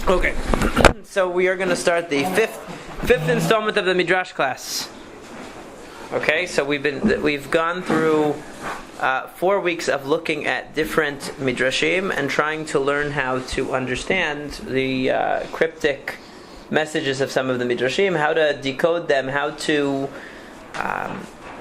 Okay, so we are going to start the fifth installment of the Midrash class. Okay, so we've gone through 4 weeks of looking at different midrashim and trying to learn how to understand the cryptic messages of some of the midrashim, how to decode them, how to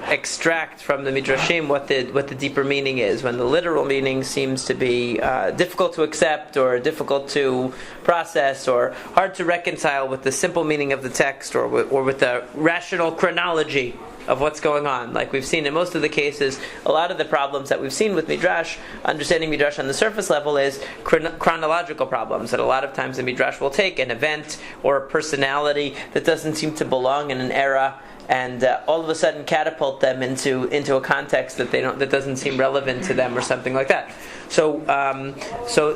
extract from the midrashim what the deeper meaning is, when the literal meaning seems to be difficult to accept or difficult to process or hard to reconcile with the simple meaning of the text or with the rational chronology of what's going on. Like we've seen in most of the cases, a lot of the problems that we've seen with Midrash, understanding Midrash on the surface level, is chronological problems. That a lot of times the Midrash will take an event or a personality that doesn't seem to belong in an era and all of a sudden catapult them into a context that that doesn't seem relevant to them or something like that. So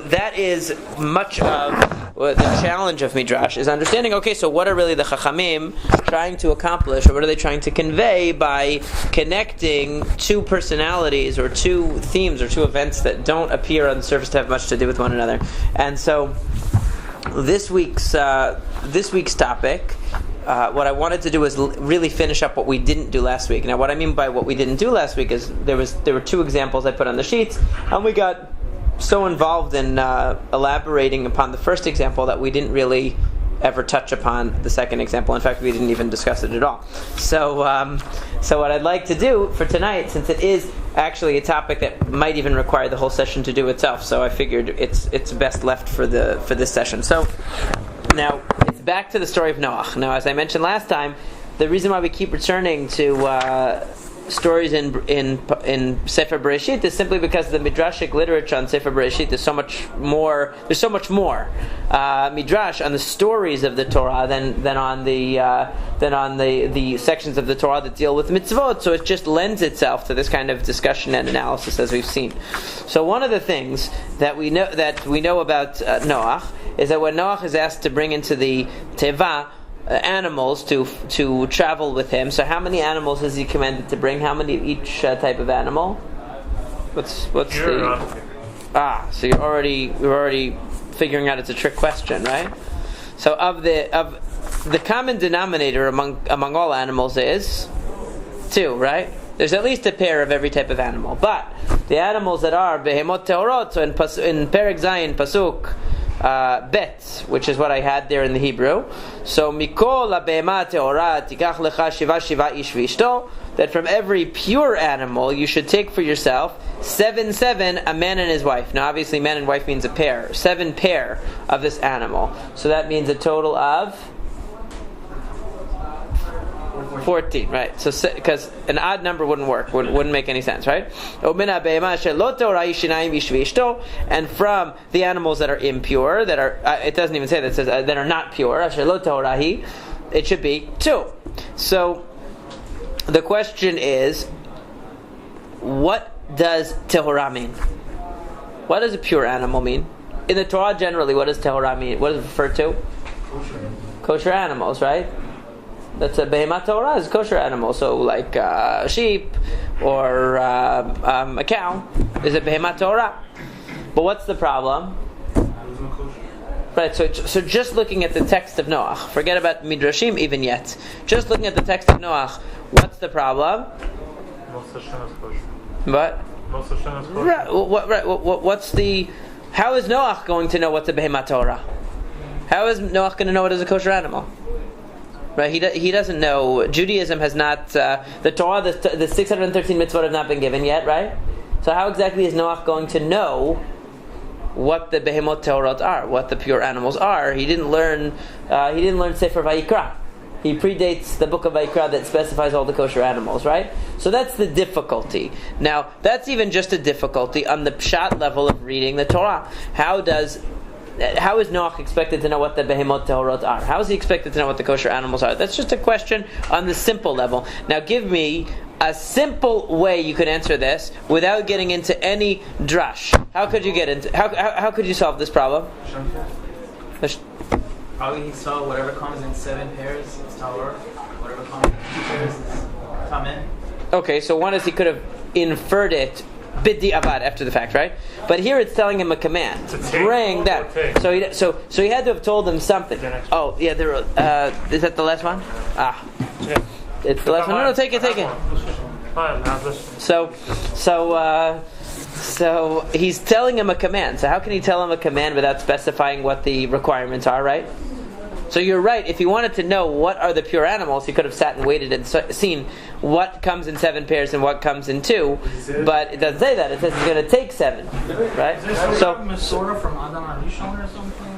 that is much of the challenge of Midrash, is understanding, okay, so what are really the Chachamim trying to accomplish, or what are they trying to convey by connecting two personalities or two themes or two events that don't appear on the surface to have much to do with one another. And so this week's topic, what I wanted to do was really finish up what we didn't do last week. Now, what I mean by what we didn't do last week is there were two examples I put on the sheets, and we got so involved in elaborating upon the first example that we didn't really ever touch upon the second example. In fact, we didn't even discuss it at all. So what I'd like to do for tonight, since it is actually a topic that might even require the whole session to do itself, so I figured it's best left for this session. So now it's back to the story of Noach. Now, as I mentioned last time, the reason why we keep returning to stories in Sefer Bereshit is simply because the midrashic literature on Sefer Bereshit is so much more. There's so much more midrash on the stories of the Torah than on the sections of the Torah that deal with mitzvot. So it just lends itself to this kind of discussion and analysis, as we've seen. So one of the things that we know about Noach is that when Noach is asked to bring into the teva animals to travel with him, so how many animals is he commanded to bring? How many of each type of animal? What's the so we're already figuring out it's a trick question, right? So of the common denominator among all animals is 2, right? There's at least a pair of every type of animal, but the animals that are behemot teorot, so in Perek Zayin pasuk bet, which is what I had there in the Hebrew. So mikol habehema teora tikach lecha shiva ish v'ishto, that from every pure animal you should take for yourself 7, a man and his wife. Now obviously man and wife means a pair, 7 pair of this animal. So that means a total of 14, right? So because an odd number wouldn't work, wouldn't make any sense, right? And from the animals that are impure, that are it doesn't even say that, it says that are not pure, it should be 2. So the question is, what does tehorah mean? What does a pure animal mean? In the Torah generally, what does tehorah mean? What does it refer to? Kosher animals, right? That's a behemat Torah, is a kosher animal. So like a sheep or a cow is a behemat Torah. But what's the problem? Right, so just looking at the text of Noach, forget about Midrashim even yet. Just looking at the text of Noach, what's the problem? What? What's the... How is Noach going to know what's a behemat Torah? How is Noach going to know what is a kosher animal? Right, he doesn't know. Judaism has not, the Torah, the 613 mitzvot have not been given yet, right? So how exactly is Noach going to know what the behemot teorot are, what the pure animals are? He didn't learn Sefer Vayikra. He predates the book of Vayikra that specifies all the kosher animals, right? So that's the difficulty. Now, that's even just a difficulty on the pshat level of reading the Torah. How is Noach expected to know what the behemot tehorot are? How is he expected to know what the kosher animals are? That's just a question on the simple level. Now give me a simple way you could answer this without getting into any drash. How could you solve this problem? Probably he saw whatever comes in 7 pairs is Tahor, whatever comes in 2 pairs is Tameh. Okay, so one is he could have inferred it bidi avad after the fact, right? But here it's telling him a command. Bring that. So he had to have told him something. Oh yeah, there. Is that the last one? It's the last one. No, take it. So he's telling him a command. So how can he tell him a command without specifying what the requirements are, right? So you're right. If he wanted to know what are the pure animals, he could have sat and waited and seen what comes in 7 pairs and what comes in 2. But it doesn't say that. It says he's going to take 7, right? So Masorah from Adam Arishon or something?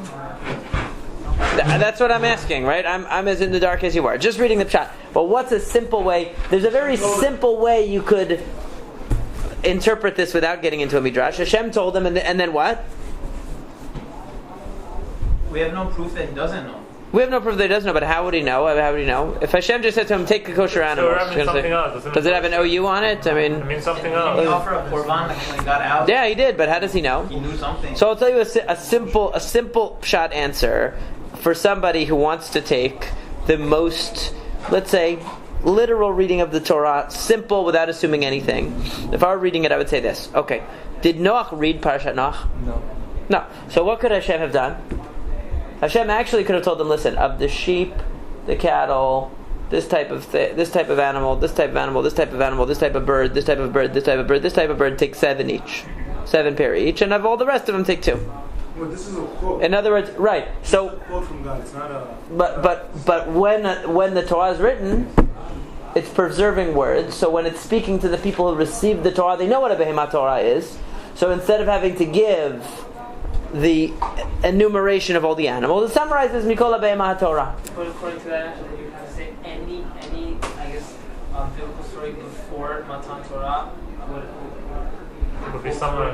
That's what I'm asking, right? I'm as in the dark as you are. Just reading the pshat. But what's a simple way? There's a very simple way you could interpret this without getting into a midrash. Hashem told him, and then what? We have no proof that he doesn't know. We have no proof that he doesn't know, but how would he know? How would he know? If Hashem just said to him, take the kosher animals, does it have an OU on it? I mean something else. He offered a korban when he got out. Yeah, he did, but how does he know? He knew something. So I'll tell you a simple pshat answer for somebody who wants to take the most, let's say, literal reading of the Torah, simple without assuming anything. If I were reading it, I would say this. Okay, did Noach read Parashat Noach? No. So what could Hashem have done? Hashem actually could have told them, listen, of the sheep, the cattle, this type of animal, this type of animal, this type of animal, this type of bird, this type of bird, this type of bird, this type of bird, take 7 each. 7 pair each, and of all the rest of them, take 2. Well, this is a quote. In other words, right. So, It's a quote from God. It's not a. But when the Torah is written, it's preserving words. So when it's speaking to the people who receive the Torah, they know what a behemoth Torah is. So instead of having to give the enumeration of all the animals, it summarizes Mikola behemoth Torah. But according to that answer, you have to say any, I guess, biblical story before Matan Torah would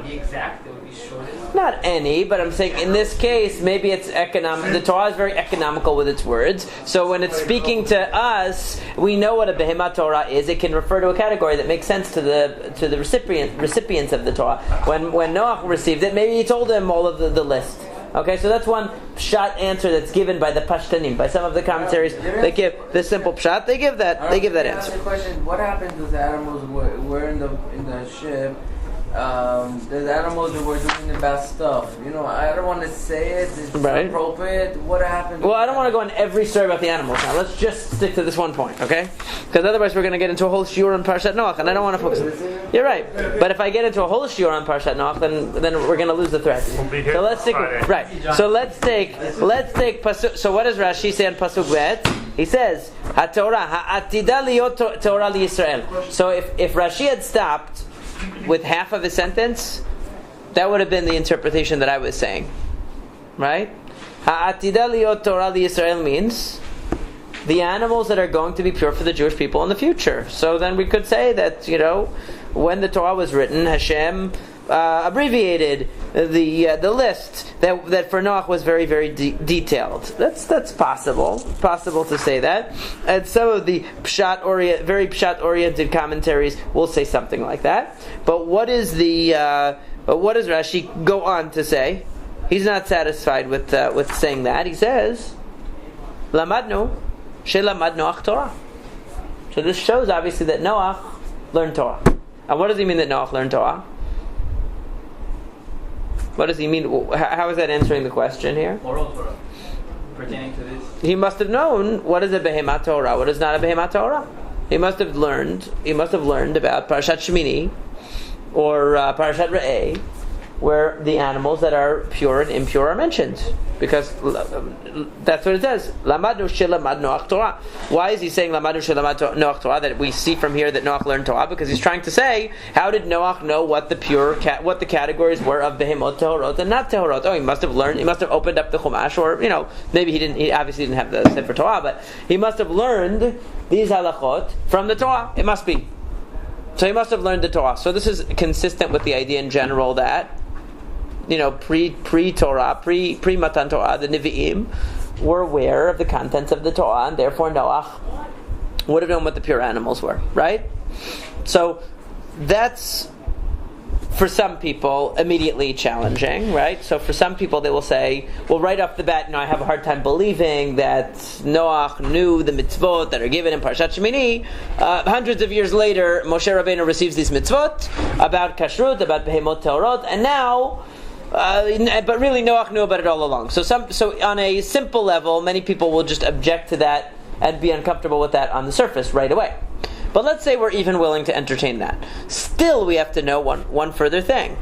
be exact. It would be shortest. Not any, but I'm saying in this case, maybe it's economic. The Torah is very economical with its words. So when it's speaking to us, we know what a behemoth Torah is. It can refer to a category that makes sense to the recipients of the Torah. When Noach received it, maybe he told them all of the list. Okay, so that's one pshat answer that's given by the Pashtanim, by some of the commentaries. They give the simple pshat. They give that answer. Question: what happened to the animals were in the ship? There's animals that were doing the bad stuff. I don't want to say it. It's right. Appropriate. What happened? Well, I don't want to go on every story about the animals now. Let's just stick to this one point, okay? Because otherwise we're going to get into a whole shiur on Parshat Noach, and I don't want to focus on it. You're right. But if I get into a whole shiur on Parshat Noach, then we're going to lose the thread. So let's stick. Right. So let's take pasuk. So what does Rashi say on pasuk bet? He says, "HaTorah ha'atida liot Torah liYisrael." So if Rashi had stopped with half of his sentence, that would have been the interpretation that I was saying, right? Ha'atida liot Torah liYisrael means the animals that are going to be pure for the Jewish people in the future. So then we could say that when the Torah was written, Hashem abbreviated the list that for Noach was very, very detailed. That's possible to say that. And some of the very pshat oriented commentaries will say something like that. But what does Rashi go on to say? He's not satisfied with saying that. He says, "Lamadnu shelamad Noach Torah." So this shows obviously that Noach learned Torah. And what does he mean that Noach learned Torah? What does he mean? How is that answering the question here? Oral Torah, pertaining to this. He must have known what is a behemoth Torah, what is not a behemoth Torah. He must have learned about Parashat Shemini or Parashat Re'eh, where the animals that are pure and impure are mentioned. Because that's what it says. Lamadu shelamad Noach Torah. Why is he saying Lamadu shelamad Noach Torah? That we see from here that Noach learned Torah, because he's trying to say, how did Noach know what the what the categories were of behemot Tehorot and not Tehorot? Oh, he must have learned. He must have opened up the Chumash, or maybe he didn't. He obviously didn't have the Sefer Torah, but he must have learned these halachot from the Torah. It must be. So he must have learned the Torah. So this is consistent with the idea in general that pre-Torah, pre-Matan Torah, the Nevi'im were aware of the contents of the Torah, and therefore Noach would have known what the pure animals were, right? So that's for some people, immediately challenging, right? So for some people, they will say, well, right off the bat, I have a hard time believing that Noach knew the mitzvot that are given in Parshat Shemini. Hundreds of years later, Moshe Rabbeinu receives these mitzvot about kashrut, about behemot teorot, and now, but really Noach knew about it all along. So on a simple level, many people will just object to that and be uncomfortable with that on the surface right away. But let's say we're even willing to entertain that. Still, we have to know one further thing.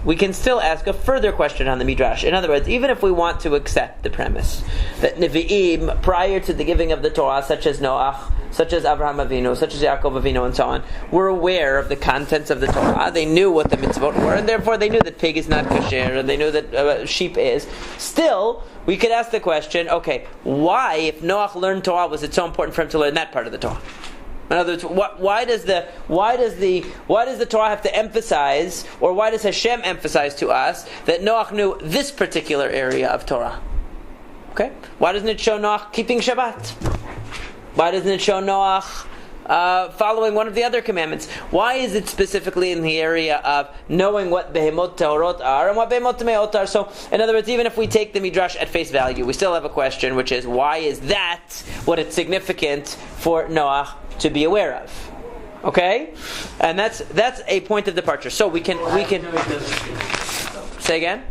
We can still ask a further question on the Midrash. In other words, even if we want to accept the premise that Nevi'im, prior to the giving of the Torah, such as Noach, such as Avraham Avinu, such as Yaakov Avinu, and so on, were aware of the contents of the Torah. They knew what the mitzvot were, and therefore they knew that pig is not kosher, and they knew that sheep is. Still, we could ask the question, okay, why, if Noach learned Torah, was it so important for him to learn that part of the Torah? In other words, why does the Torah have to emphasize, or why does Hashem emphasize to us that Noach knew this particular area of Torah? Okay, why doesn't it show Noach keeping Shabbat? Why doesn't it show Noach following one of the other commandments? Why is it specifically in the area of knowing what behemot teorot are and what behemot tameot are? So, in other words, even if we take the Midrash at face value, we still have a question, which is, why is that what it's significant for Noach to be aware of? Okay, and that's a point of departure. So we can say again.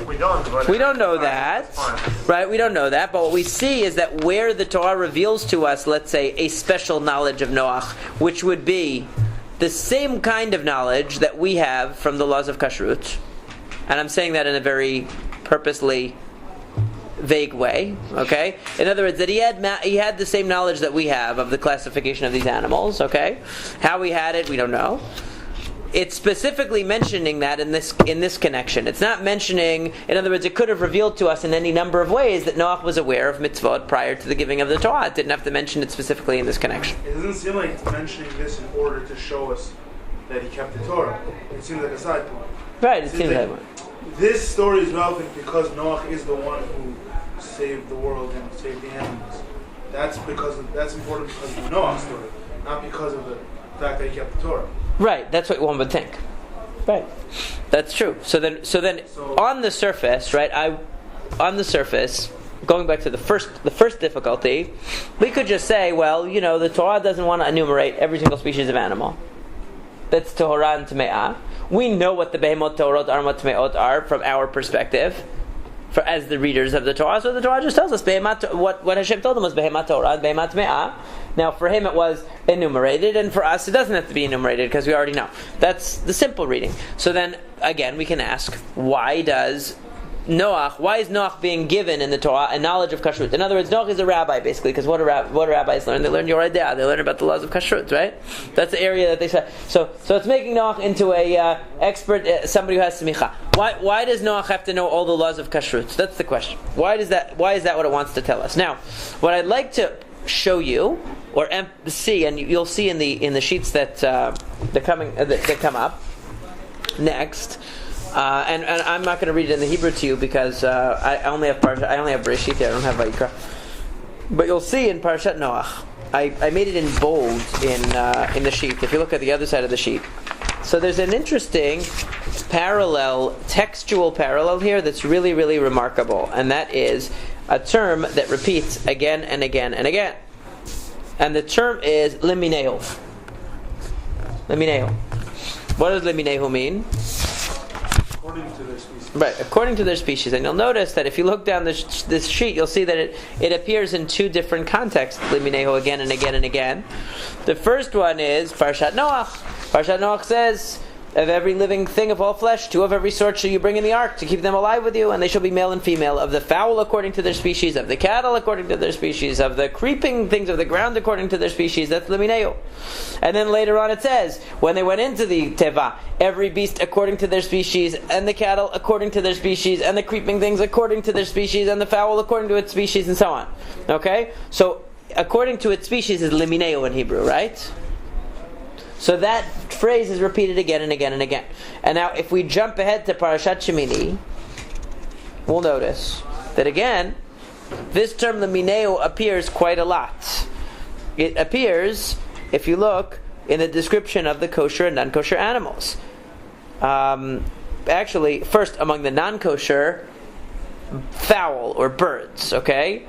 We don't. We don't know that, right? We don't know that. But what we see is that where the Torah reveals to us, let's say, a special knowledge of Noach, which would be the same kind of knowledge that we have from the laws of kashrut, and I'm saying that in a very purposely vague way, okay? In other words, that he had the same knowledge that we have of the classification of these animals, okay? How he had it, we don't know. It's specifically mentioning that in this connection. It's not mentioning, in other words, it could have revealed to us in any number of ways that Noach was aware of mitzvot prior to the giving of the Torah. It didn't have to mention it specifically in this connection. It doesn't seem like it's mentioning this in order to show us that he kept the Torah. It seems like a side point. Right, it seems that way. This story is relevant because Noach is the one who saved the world and saved the animals. That's important because of the Noah story, not because of the fact that he kept the Torah. Right, that's what one would think. Right, that's true. So then, on the surface, right? On the surface, going back to the first difficulty, we could just say, well, the Torah doesn't want to enumerate every single species of animal. That's Torah and Tame'ah. We know what the behemot Torot are and what Tame'ot are from our perspective, as the readers of the Torah. So the Torah just tells us what Hashem told them was behemat Torah and behemat Tame'ah. Now for him it was enumerated, and for us it doesn't have to be enumerated because we already know. That's the simple reading. So then again we can ask, why is Noach being given in the Torah a knowledge of kashrut? In other words, Noach is a rabbi basically, because what do rabbis learn? They learn Yoreh De'ah. They learn about the laws of kashrut, right? That's the area that they say. So it's making Noach into a expert, somebody who has smicha. Why does Noach have to know all the laws of kashrut? That's the question. Why is that what it wants to tell us? Now, what I'd like to show you or see, and you'll see in the sheets that come up next. And I'm not going to read it in the Hebrew to you because I only have Bereshit here. I don't have Vayikra. But you'll see in Parashat Noach, I made it in bold in the sheet. If you look at the other side of the sheet, so there's an interesting textual parallel here that's really, really remarkable, and that is a term that repeats again and again and again, and the term is leminehu. Leminehu. What does leminehu mean? According to their species. Right, according to their species. And you'll notice that if you look down this sheet, you'll see that it appears in two different contexts, liminehu, again and again and again. The first one is Parshat Noach. Parshat Noach says, of every living thing of all flesh, 2 of every sort shall you bring in the ark to keep them alive with you, and they shall be male and female, of the fowl according to their species, of the cattle according to their species, of the creeping things of the ground according to their species. That's Lemineo. And then later on it says, when they went into the Teva, every beast according to their species, and the cattle according to their species, and the creeping things according to their species, and the fowl according to its species, and so on. Okay? So, according to its species is Lemineo in Hebrew, right? So that phrase is repeated again and again and again. And now if we jump ahead to Parashat Shemini, we'll notice that again, this term Lemineo appears quite a lot. It appears, if you look, in the description of the kosher and non-kosher animals. Actually, first among the non-kosher, fowl or birds, okay?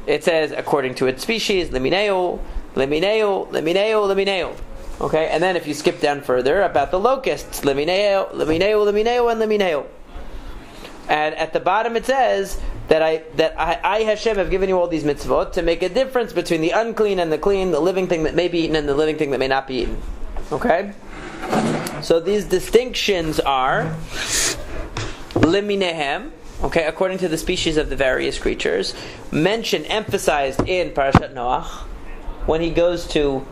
It says, according to its species, limineo, limineo, limineo, limineo. Okay, and then if you skip down further, about the locusts, limineo, limineo, limineo, and limineo. And at the bottom it says that I Hashem have given you all these mitzvot to make a difference between the unclean and the clean, the living thing that may be eaten and the living thing that may not be eaten. Okay? So these distinctions are liminehem, okay, according to the species of the various creatures, emphasized in Parashat Noach, when he goes to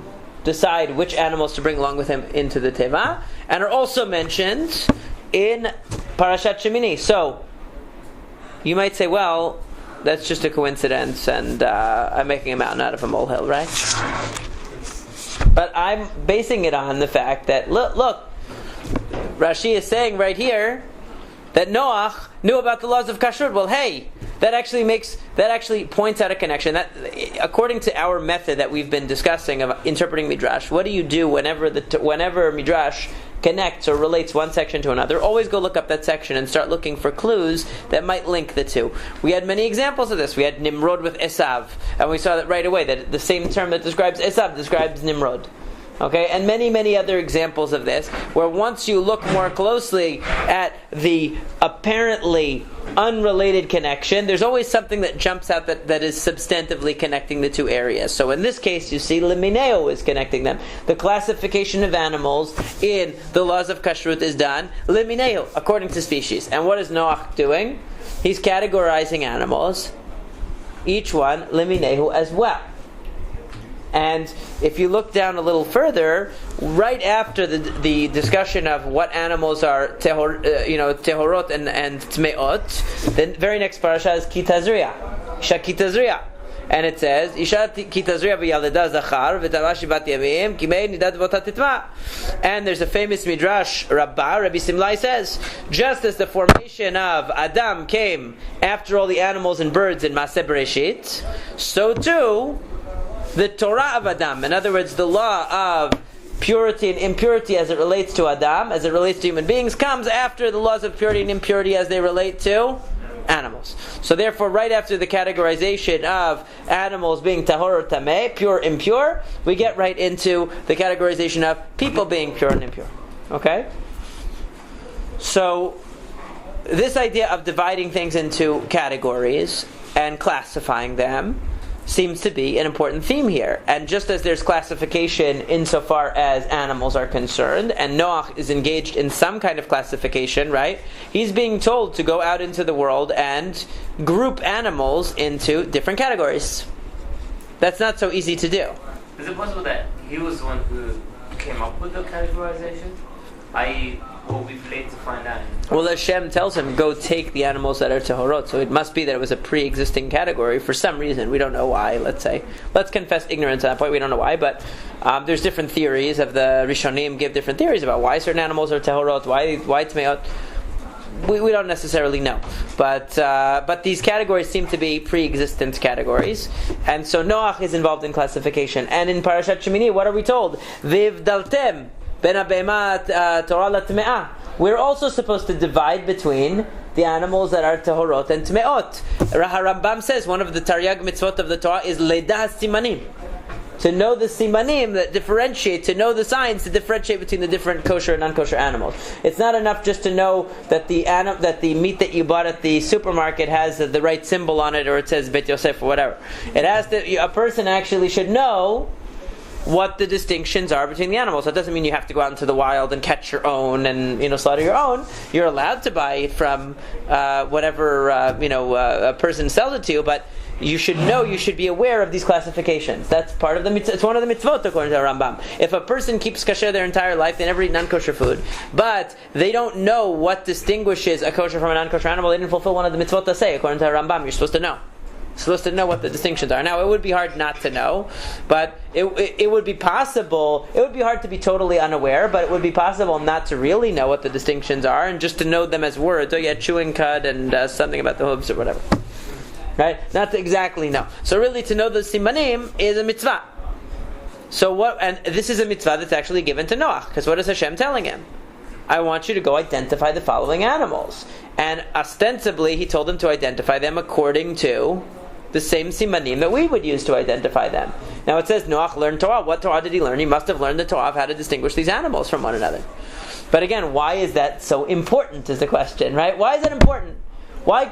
decide which animals to bring along with him into the Teva, and are also mentioned in Parashat Shemini. So, you might say, well, that's just a coincidence, and I'm making a mountain out of a molehill, right? But I'm basing it on the fact that, look, Rashi is saying right here that Noach knew about the laws of kashrut. Well, hey, that actually points out a connection. That, according to our method that we've been discussing of interpreting Midrash, what do you do whenever Midrash connects or relates one section to another? Always go look up that section and start looking for clues that might link the two. We had many examples of this. We had Nimrod with Esav, and we saw that right away, that the same term that describes Esav describes Nimrod. Okay, and many, many other examples of this, where once you look more closely at the apparently unrelated connection, there's always something that jumps out that is substantively connecting the two areas. So in this case, you see, limineo is connecting them. The classification of animals in the laws of kashrut is done limineo, according to species. And what is Noach doing? He's categorizing animals, each one limineo as well. And if you look down a little further, right after the discussion of what animals are tehorot and tmeot, the very next parasha is kitazriya, isha kitazriya, and it says isha kitazriya v'yaleda zachar v'tarashi bat yamim kimei nidad v'otatitma. And there's a famous midrash, Rabbi Simlai says, just as the formation of Adam came after all the animals and birds in Maaseh Bereshit, so too the Torah of Adam, in other words, the law of purity and impurity as it relates to Adam, as it relates to human beings, comes after the laws of purity and impurity as they relate to animals. So therefore, right after the categorization of animals being tahor or tameh, pure, impure, we get right into the categorization of people being pure and impure. Okay? So, this idea of dividing things into categories and classifying them seems to be an important theme here. And just as there's classification insofar as animals are concerned, and Noach is engaged in some kind of classification, right? He's being told to go out into the world and group animals into different categories. That's not so easy to do. Is it possible that he was the one who came up with the categorization? Will be late to find out. Well, Hashem tells him, go take the animals that are tehorot. So it must be that it was a pre-existing category for some reason. We don't know why, let's say. Let's confess ignorance at that point. We don't know why, but there's different theories of the Rishonim give different theories about why certain animals are tehorot, why tmeot. We don't necessarily know. But these categories seem to be pre-existent categories. And so Noach is involved in classification. And in Parashat Shemini, what are we told? Vivdaltem we're also supposed to divide between the animals that are tehorot and tmeot. Rambam says one of the Taryag mitzvot of the Torah is ledah simanim, to know the simanim that differentiate, to know the signs to differentiate between the different kosher and non-kosher animals. It's not enough just to know that the meat that you bought at the supermarket has the right symbol on it, or it says Bet Yosef or whatever. It has to. A person actually should know what the distinctions are between the animals. That doesn't mean you have to go out into the wild and catch your own and slaughter your own. You're allowed to buy it from whatever a person sells it to you, but you should know, you should be aware of these classifications. That's part of the mitzvah. It's one of the mitzvot according to the Rambam. If a person keeps kasher their entire life, they never eat non-kosher food, but they don't know what distinguishes a kosher from a non-kosher animal, they didn't fulfill one of the mitzvot to say according to the Rambam. You're supposed to know. Supposed to know what the distinctions are. Now, it would be hard not to know, but it would be possible. It would be hard to be totally unaware, but it would be possible not to really know what the distinctions are, and just to know them as words. Oh yeah, chewing cud and something about the hooves or whatever. Right? Not to exactly know. So really, to know the simanim is a mitzvah. So what? And this is a mitzvah that's actually given to Noach, because what is Hashem telling him? I want you to go identify the following animals. And ostensibly, he told him to identify them according to the same simanim that we would use to identify them. Now it says Noach learned Torah. What Torah did he learn? He must have learned the Torah of how to distinguish these animals from one another. But again, why is that so important is the question, right? Why is that important? Why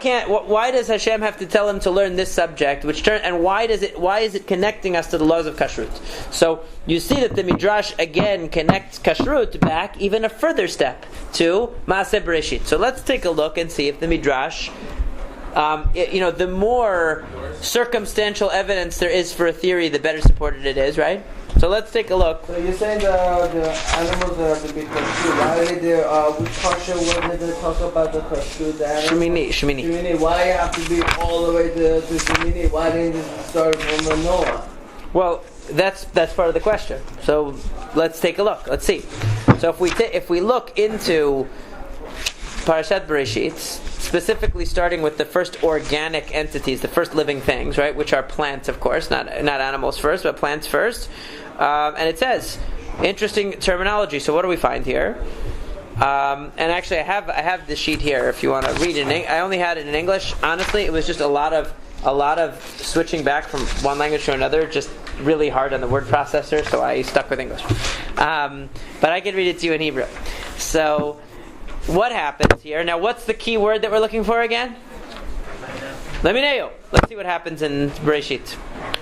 does Hashem have to tell him to learn this subject? And why is it connecting us to the laws of kashrut? So you see that the Midrash again connects kashrut back even a further step to Maaseh Bereshit. So let's take a look and see if the Midrash, the more circumstantial evidence there is for a theory, the better supported it is, right? So let's take a look. So you're saying the animals that have to be kashrut. Why are they which parsha was it that talk about the kashrut? The animals? Shemini. Why you have to be all the way to Shemini? Why didn't it start from Noah? Well, that's part of the question. So let's take a look. Let's see. So if we look into Parashat Bereshit, specifically starting with the first organic entities, the first living things, right, which are plants, of course, not animals first, but plants first. And it says, interesting terminology. So what do we find here? And actually, I have the sheet here. If you want to read it, I only had it in English. Honestly, it was just a lot of switching back from one language to another, just really hard on the word processor. So I stuck with English. But I can read it to you in Hebrew. So what happens here? Now, what's the key word that we're looking for again? Lemineo. Let's see what happens in Bereshit.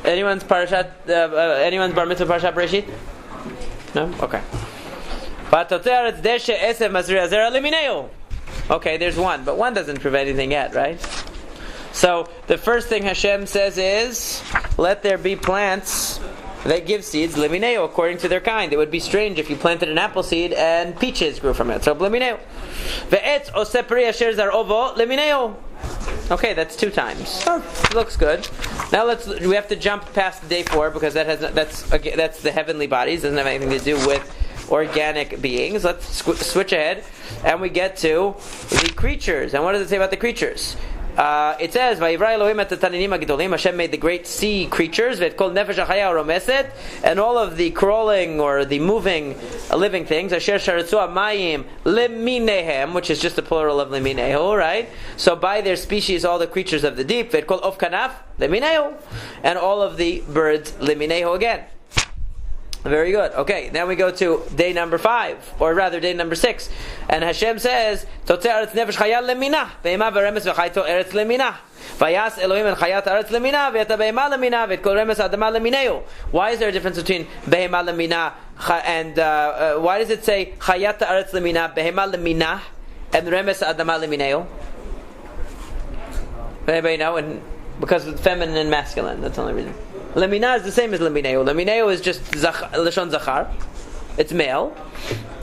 Anyone's bar mitzvah Parashat Bereshit? No? Okay. Okay, there's one, but one doesn't prove anything yet, right? So the first thing Hashem says is, let there be plants that give seeds, lemineo, according to their kind. It would be strange if you planted an apple seed and peaches grew from it. So lemineo. Ve'etz osepri asher zarovo lemineo. Okay, that's 2 times. Oh, looks good. Now we have to jump past day 4 because that's the heavenly bodies. Doesn't have anything to do with organic beings. Let's switch ahead, and we get to the creatures. And what does it say about the creatures? It says, "Vayivra Elohim et hataninim hagedolim." Hashem made the great sea creatures, ve'et kol nefesh hachaya uromeset, and all of the crawling or the moving, living things. Asher sharetzu hamayim leminehem, which is just the plural of leminehu, right? So by their species, all the creatures of the deep. Ve'et kol of kanaf leminehu, and all of the birds leminehu again. Very good. Okay, now we go to day number 5, or rather day number 6. And Hashem says, Totzeh aretz nefesh chaya leminah, behema v'remes v'chayto eretz leminah. Vayas Elohim and chayat aretz leminah, v'yata behema leminah, v'et kol remes adama lemineo. Why is there a difference between behema leminah and why does it say chayat aretz leminah, behema leminah, and remes adama lemineo? Anybody know? And because it's feminine and masculine, that's the only reason. Leminah is the same as lemineo. Lemineo is just lashon zachar. It's male.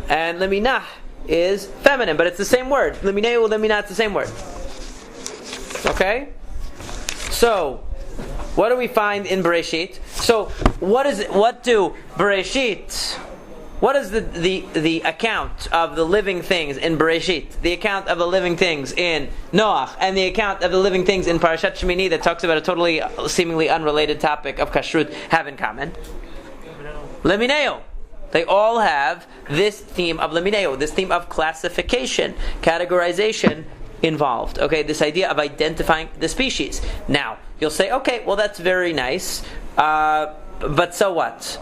And leminah is feminine, but it's the same word. Lemineo, leminah, it's the same word. Okay? So, what do we find in Bereshit? So, what is the account of the living things in Bereshit, the account of the living things in Noach, and the account of the living things in Parashat Shemini that talks about a totally, seemingly unrelated topic of kashrut have in common? Lemineo. They all have this theme of lemineo, this theme of classification, categorization involved. Okay, this idea of identifying the species. Now, you'll say, okay, well that's very nice, but so what?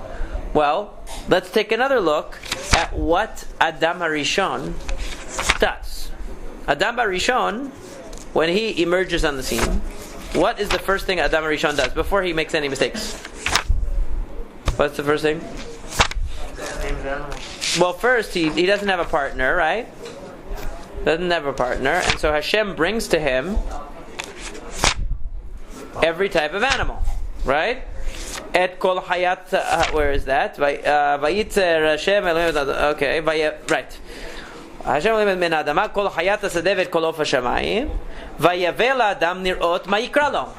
Well, let's take another look at what Adam HaRishon does. Adam HaRishon, when he emerges on the scene, what is the first thing Adam HaRishon does before he makes any mistakes? What's the first thing? Well, first, he doesn't have a partner, right? Doesn't have a partner, and so Hashem brings to him every type of animal, right? Et kol hayat, where is that? Vayitzer Hashem Elohim. Okay, right. Hashem Elohim min adama kol hayat hasadeh et kol of hashamayim. Vayavel Adam nirot ma'yikra lo.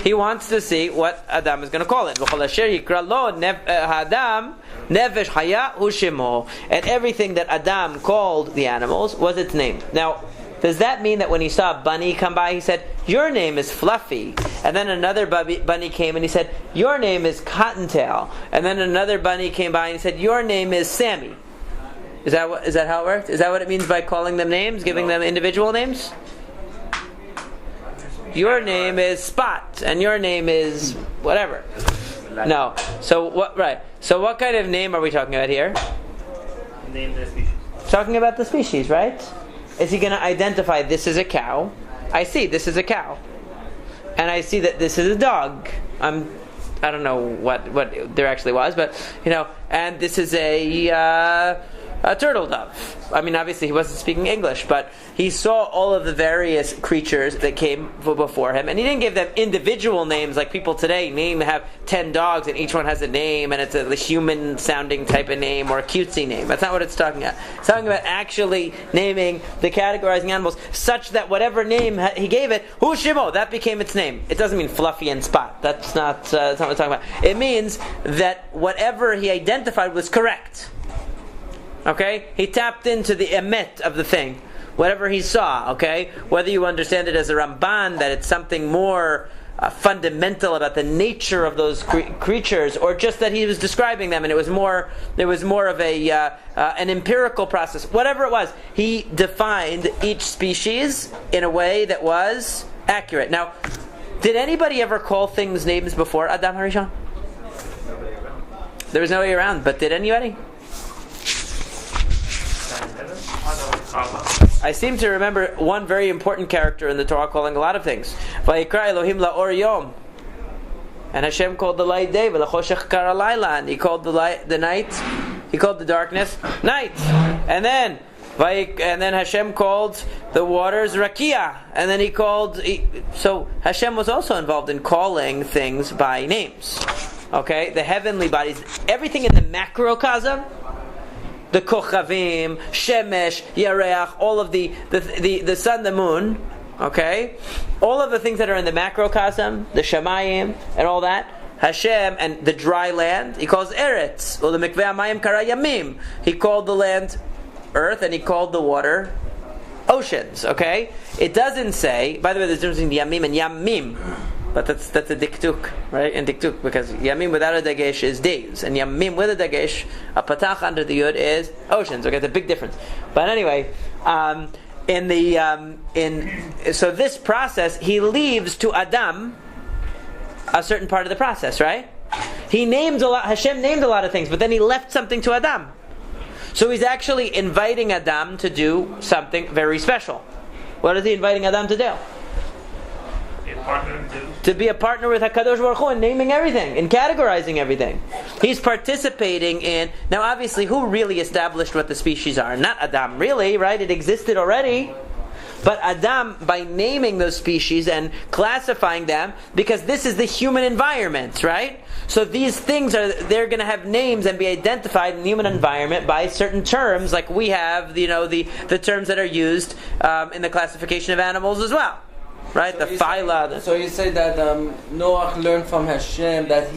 He wants to see what Adam is going to call it. V'chol asher yikra lo Adam nefesh haya hu shemo. And everything that Adam called the animals was its name. Now, does that mean that when he saw a bunny come by, he said, "Your name is Fluffy," and then another bunny came and he said, "Your name is Cottontail," and then another bunny came by and he said, "Your name is Sammy"? Is that how it works? Is that what it means by calling them names, giving them individual names? Your name is Spot, and your name is whatever. No. So what? Right. So what kind of name are we talking about here? Name the species. Talking about the species, right? Is he going to identify this is a cow? I see this is a cow, and I see that this is a dog. I don't know what there actually was, but and this is a turtle dove. I mean, obviously he wasn't speaking English, but he saw all of the various creatures that came before him, and he didn't give them individual names like people today have 10 dogs and each one has a name and it's a human-sounding type of name or a cutesy name. That's not what it's talking about. It's talking about actually naming the categorizing animals such that whatever name he gave it, Hu Shimo, that became its name. It doesn't mean Fluffy and Spot. That's not what we're talking about. It means that whatever he identified was correct. Okay? He tapped into the emet of the thing. Whatever he saw, okay? Whether you understand it as a Ramban, that it's something more fundamental about the nature of those creatures, or just that he was describing them and it was more of an empirical process. Whatever it was, he defined each species in a way that was accurate. Now, did anybody ever call things names before Adam Harishon? There was nobody around, but did anybody? I seem to remember one very important character in the Torah calling a lot of things. Vayikra Elohim la'or yom, and Hashem called the light day. V'lachoshech kara layla, and he called the night. He called the darkness night. And then Hashem called the waters rakia, and then he called. So Hashem was also involved in calling things by names. Okay, the heavenly bodies, everything in the macrocosm. The Kochavim, Shemesh, Yareach, all of the sun, the moon, okay? All of the things that are in the macrocosm, the Shemayim, and all that, Hashem, and the dry land, he calls Eretz, or the Mikveh Amayim Kara Yamim. He called the land earth, and he called the water oceans, okay? It doesn't say, by the way, there's a difference between Yamim and Yamim. But that's a diktuk, right? And diktuk, because yamim without a dagesh is days, and yamim with a dagesh, a patach under the yud is oceans. Okay, it's a big difference. But anyway, so this process, he leaves to Adam a certain part of the process, right? He named a lot. Hashem named a lot of things, but then he left something to Adam. So he's actually inviting Adam to do something very special. What is he inviting Adam to do? To be a partner with HaKadosh Baruch Hu in naming everything, in categorizing everything. He's participating in... Now obviously, who really established what the species are? Not Adam, really, right? It existed already. But Adam, by naming those species and classifying them, because this is the human environment, right? So these things they're going to have names and be identified in the human environment by certain terms, like we have, the terms that are used in the classification of animals as well. Right, so the phyla. So you say that Noah learned from Hashem that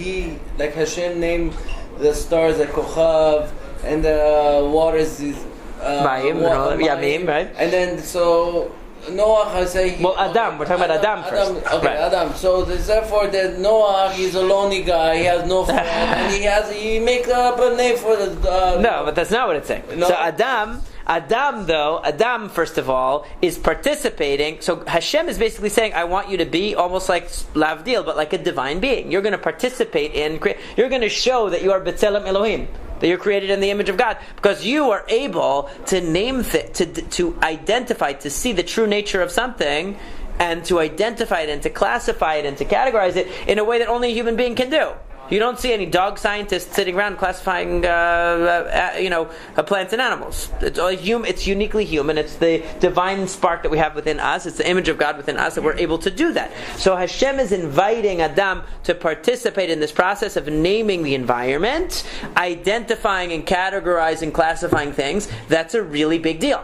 Hashem named the stars the Kochav and the waters is Yamim, right? And then so Noah Adam. We're talking about Adam first. Okay, right. Adam. So therefore, that Noah, he's a lonely guy. He has no friend, and he makes up a name for the. No, but that's not what it's saying. No? So Adam, first of all, is participating. So Hashem is basically saying, I want you to be almost like Lavdil, but like a divine being. You're going to participate in, you're going to show that you are B'Tselem Elohim, that you're created in the image of God, because you are able to name, to identify, to see the true nature of something, and to identify it, and to classify it, and to categorize it in a way that only a human being can do. You don't see any dog scientists sitting around classifying, plants and animals. It's uniquely human. It's the divine spark that we have within us. It's the image of God within us that we're able to do that. So Hashem is inviting Adam to participate in this process of naming the environment, identifying and categorizing, classifying things. That's a really big deal.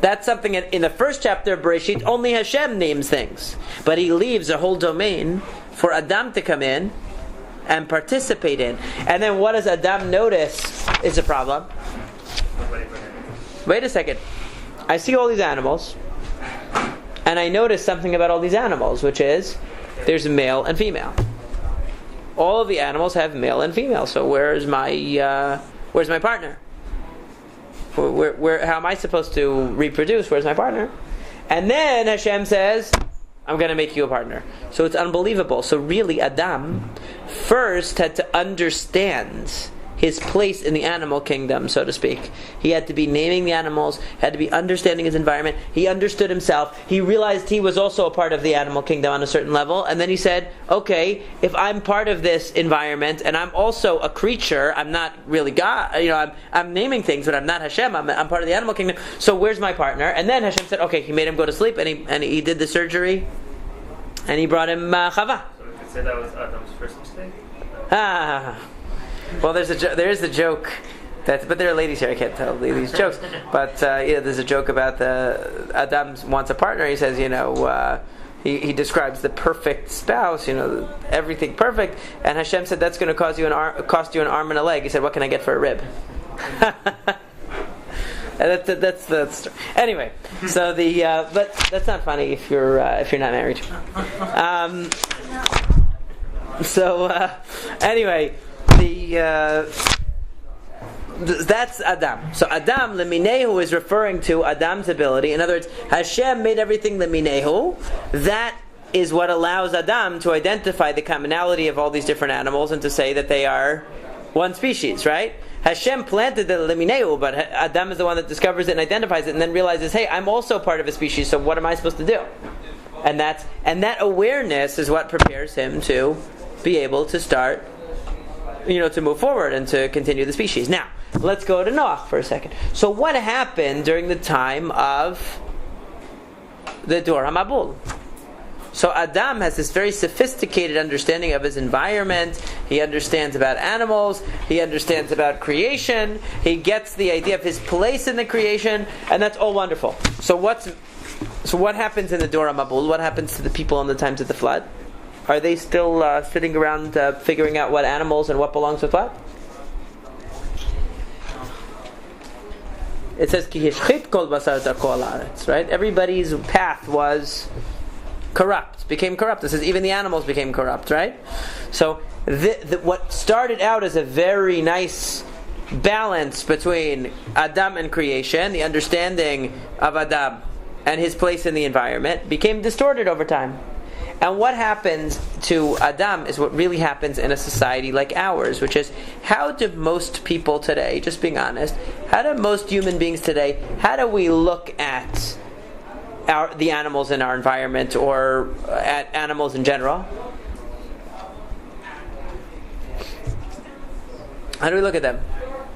That's something in the first chapter of Bereshit, only Hashem names things. But he leaves a whole domain for Adam to come in and participate in. And then what does Adam notice is a problem? Wait a second. I see all these animals. and I noticed something about all these animals, which is there's male and female. All of the animals have male and female. So where's my partner? How am I supposed to reproduce? Where's my partner? And then Hashem says, I'm going to make you a partner. So it's unbelievable. So really, Adam first had to understand his place in the animal kingdom, so to speak. He had to be naming the animals, had to be understanding his environment. He understood himself. He realized he was also a part of the animal kingdom on a certain level. And then he said, okay, if I'm part of this environment and I'm also a creature, I'm not really God, I'm naming things, but I'm not Hashem. I'm part of the animal kingdom. So where's my partner? And then Hashem said, okay, he made him go to sleep, and he did the surgery, and he brought him Chava. So we could say that was Adam's first mistake? Well, there is the joke but there are ladies here. I can't tell these jokes. But there's a joke about Adam wants a partner. He says, he describes the perfect spouse. Everything perfect. And Hashem said that's going to cost you an arm and a leg. He said, what can I get for a rib? And that's the story. Anyway. So but that's not funny if you're not married. Anyway. That's Adam. So Adam leminehu is referring to Adam's ability. In other words, Hashem made everything leminehu. That is what allows Adam to identify the commonality of all these different animals and to say that they are one species, right? Hashem planted the leminehu, but Adam is the one that discovers it and identifies it and then realizes, hey, I'm also part of a species, so what am I supposed to do? And that awareness is what prepares him to be able to start to move forward and to continue the species. Now, let's go to Noach for a second. So what happened during the time of the Dor HaMabul? So Adam has this very sophisticated understanding of his environment. He understands about animals. He understands about creation. He gets the idea of his place in the creation, and that's all wonderful. So what happens in the Dor HaMabul? What happens to the people in the times of the flood? Are they still sitting around figuring out what animals and what belongs with what? It says, Ki hishchit kol basar kol haaretz, right? Everybody's path was corrupt, became corrupt. It says even the animals became corrupt, right? So what started out as a very nice balance between Adam and creation, the understanding of Adam and his place in the environment, became distorted over time. And what happens to Adam is what really happens in a society like ours, which is, how do most people today, just being honest, how do most human beings today, how do we look at the animals in our environment or at animals in general? How do we look at them?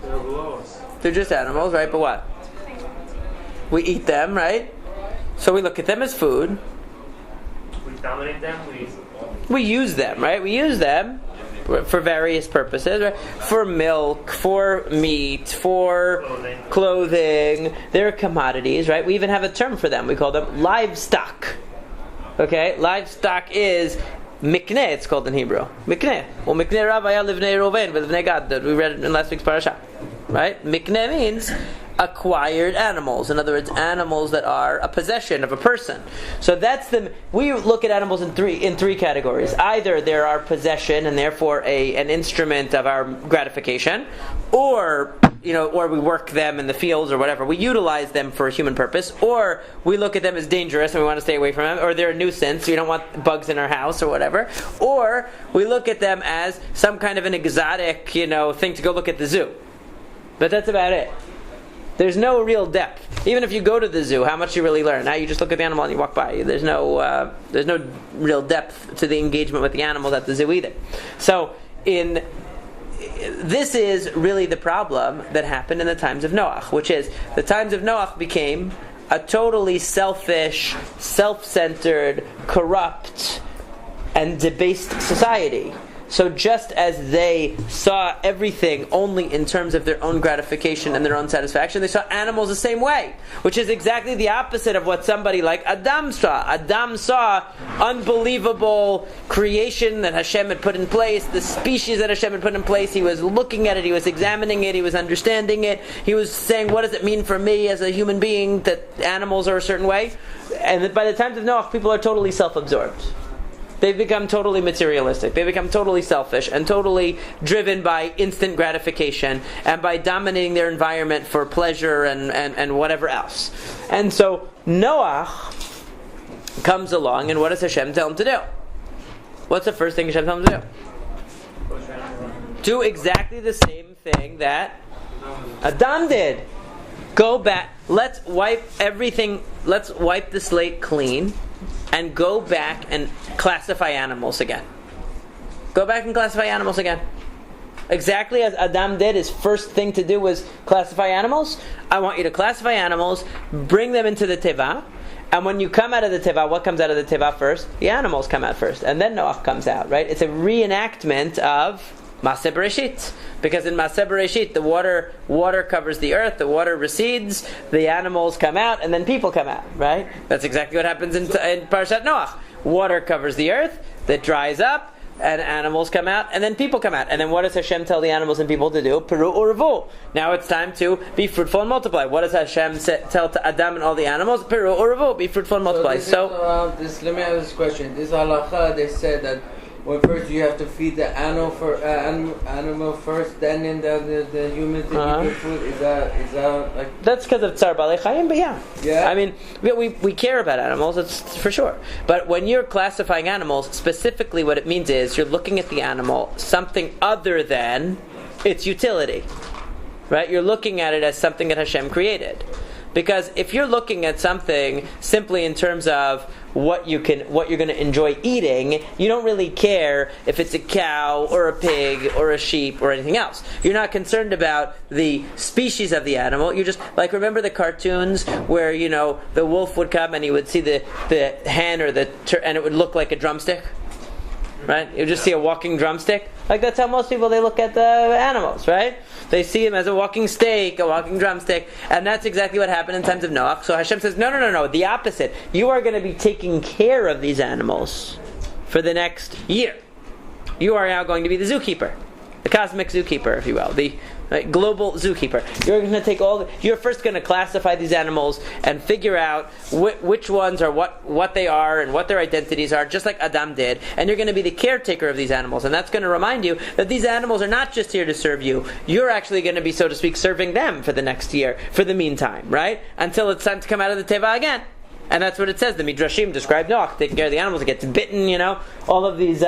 They're below us. They're just animals, right? But what? We eat them, right? So we look at them as food. Dominate them. We use them, right? We use them for various purposes, right? For milk, for meat, for clothing. They're commodities, right? We even have a term for them. We call them livestock. Okay? Livestock is mikneh, it's called in Hebrew. Mikneh. Well, mikneh rav haya livnei Reuven v'livnei Gad, that we read in last week's parasha. Right? Mikneh means acquired animals. In other words, animals that are a possession of a person. So we look at animals in three categories. Either they're our possession and therefore an instrument of our gratification, or we work them in the fields or whatever. We utilize them for a human purpose, or we look at them as dangerous and we want to stay away from them, or they're a nuisance, we don't want bugs in our house or whatever. Or we look at them as some kind of an exotic, thing to go look at the zoo. But that's about it. There's no real depth. Even if you go to the zoo, how much you really learn? Now you just look at the animal and you walk by. There's no real depth to the engagement with the animals at the zoo either. So this is really the problem that happened in the times of Noach, which is the times of Noach became a totally selfish, self-centered, corrupt, and debased society. So just as they saw everything only in terms of their own gratification and their own satisfaction, they saw animals the same way, which is exactly the opposite of what somebody like Adam saw. Adam saw unbelievable creation that Hashem had put in place, the species that Hashem had put in place. He was looking at it, he was examining it, he was understanding it, he was saying, what does it mean for me as a human being that animals are a certain way? And by the time of Noach, people are totally self-absorbed. They've become totally materialistic. They become totally selfish and totally driven by instant gratification and by dominating their environment for pleasure and whatever else. And so Noach comes along, and what does Hashem tell him to do? What's the first thing Hashem tells him to do? Do exactly the same thing that Adam did. Go back. Let's wipe everything. Let's wipe the slate clean and go back and classify animals again. Go back and classify animals again. Exactly as Adam did, his first thing to do was classify animals. I want you to classify animals, bring them into the teva, and when you come out of the teva, what comes out of the teva first? The animals come out first, and then Noach comes out, right? It's a reenactment of Maaseh Bereshit. Because in Maaseh Bereshit, the water covers the earth, the water recedes, the animals come out, and then people come out, right? That's exactly what happens in Parashat Noach. Water covers the earth, that dries up, and animals come out, and then people come out. And then what does Hashem tell the animals and people to do? Peru urvu. Now it's time to be fruitful and multiply. What does Hashem tell to Adam and all the animals? Peru urvu, be fruitful and multiply. Let me ask this question. This halacha, they said that when first you have to feed the animal first, then in the human thing you put food. Is that like? That's because of Tsar Balei Chayim, but yeah. I mean, we care about animals, that's for sure. But when you're classifying animals, specifically what it means is you're looking at the animal something other than its utility, right? You're looking at it as something that Hashem created. Because if you're looking at something simply in terms of what you're going to enjoy eating, you don't really care if it's a cow or a pig or a sheep or anything else. You're not concerned about the species of the animal. You're just like, remember the cartoons where the wolf would come and he would see the hen or and it would look like a drumstick, right? You just see a walking drumstick. Like that's how most people they look at the animals, right? They see him as a walking steak, a walking drumstick, and that's exactly what happened in times of Noach. So Hashem says, no, the opposite. You are going to be taking care of these animals for the next year. You are now going to be the zookeeper, the cosmic zookeeper, if you will, the global zookeeper. You're first going to classify these animals and figure out which ones are what they are and what their identities are, just like Adam did. And you're going to be the caretaker of these animals. And that's going to remind you that these animals are not just here to serve you. You're actually going to be, so to speak, serving them for the next year, for the meantime, right? Until it's time to come out of the teva again. And that's what it says. The Midrashim describe Noach taking care of the animals. He gets bitten, all of these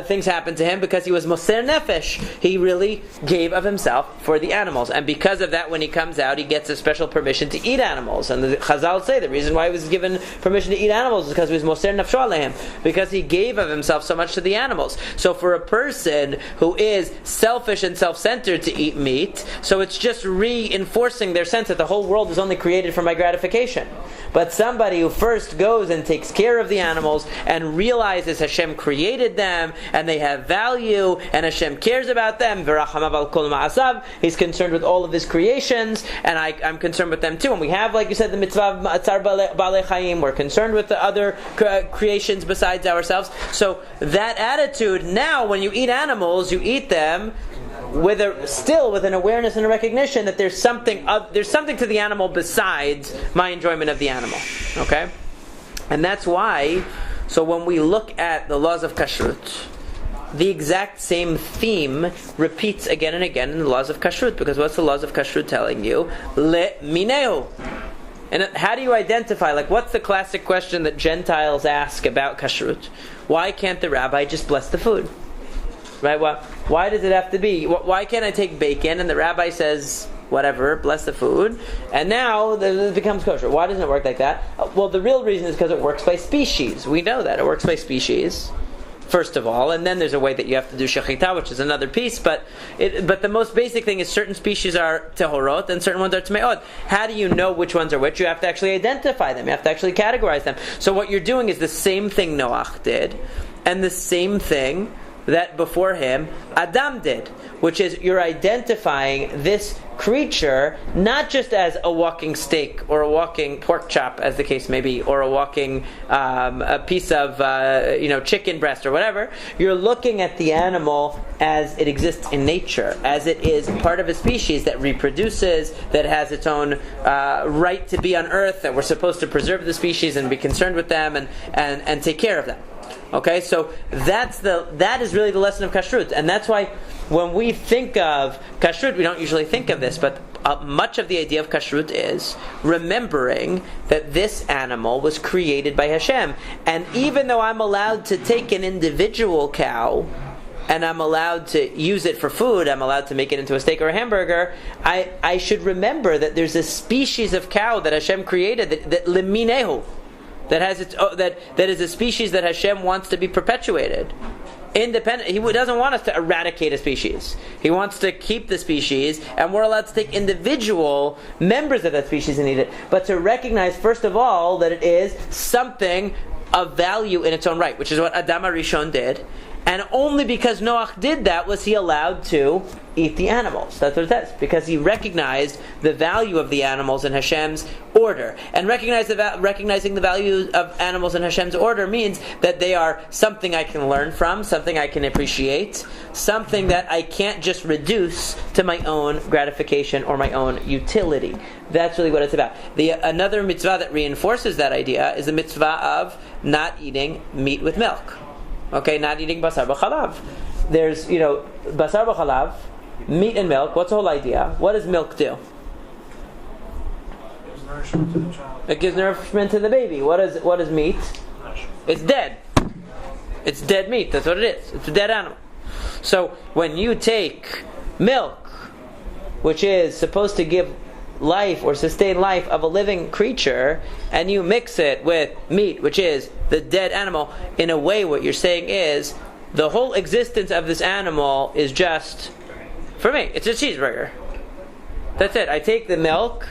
things happen to him because he was Moser Nefesh. He really gave of himself for the animals. And because of that, when he comes out, he gets a special permission to eat animals. And the Chazal say the reason why he was given permission to eat animals is because he was Moser Nefesh Alehem, because he gave of himself so much to the animals. So for a person who is selfish and self-centered to eat meat, so it's just reinforcing their sense that the whole world is only created for my gratification. But somebody who first goes and takes care of the animals and realizes Hashem created them and they have value and Hashem cares about them, he's concerned with all of his creations, and I'm concerned with them too. And we have, like you said, the mitzvah of Atzar Balei Chayim. We're concerned with the other creations besides ourselves. So that attitude, now when you eat animals, you eat them still with an awareness and a recognition that there's something to the animal besides my enjoyment of the animal. Okay? And that's why, so when we look at the laws of kashrut, the exact same theme repeats again and again in the laws of kashrut. Because what's the laws of kashrut telling you? Le mineu. And how do you identify? What's the classic question that Gentiles ask about kashrut? Why can't the rabbi just bless the food? Right? Why does it have to be? Why can't I take bacon and the rabbi says, whatever, bless the food, and now it becomes kosher? Why doesn't it work like that? Well, the real reason is because it works by species. We know that. It works by species, first of all, and then there's a way that you have to do shechita, which is another piece, but the most basic thing is certain species are tehorot and certain ones are tmeot. How do you know which ones are which? You have to actually identify them. You have to actually categorize them. So what you're doing is the same thing Noach did, and the same thing that before him Adam did, which is you're identifying this creature not just as a walking steak or a walking pork chop, as the case may be, or a walking a piece of chicken breast or whatever. You're looking at the animal as it exists in nature, as it is part of a species that reproduces, that has its own right to be on Earth, that we're supposed to preserve the species and be concerned with them and take care of them. Okay, so that is really the lesson of kashrut, and that's why when we think of kashrut, we don't usually think of this, but much of the idea of kashrut is remembering that this animal was created by Hashem, and even though I'm allowed to take an individual cow and I'm allowed to use it for food, I'm allowed to make it into a steak or a hamburger, I should remember that there's a species of cow that Hashem created that leminehu, that has that is a species that Hashem wants to be perpetuated. Independent. He doesn't want us to eradicate a species. He wants to keep the species, and we're allowed to take individual members of that species and eat it. But to recognize, first of all, that it is something of value in its own right, which is what Adam HaRishon did. And only because Noach did that was he allowed to eat the animals. That's what it says. Because he recognized the value of the animals in Hashem's order. And recognizing the value of animals in Hashem's order means that they are something I can learn from, something I can appreciate, something that I can't just reduce to my own gratification or my own utility. That's really what it's about. Another mitzvah that reinforces that idea is the mitzvah of not eating meat with milk. Okay, not eating basar b'chalav. There's, basar b'chalav, meat and milk. What's the whole idea? What does milk do? It gives nourishment to the child. It gives nourishment to the baby. What is meat? It's dead. It's dead meat. That's what it is. It's a dead animal. So when you take milk, which is supposed to give life or sustain life of a living creature, and you mix it with meat, which is the dead animal, in a way what you're saying is the whole existence of this animal is just for me. It's a cheeseburger. That's it. I take the milk.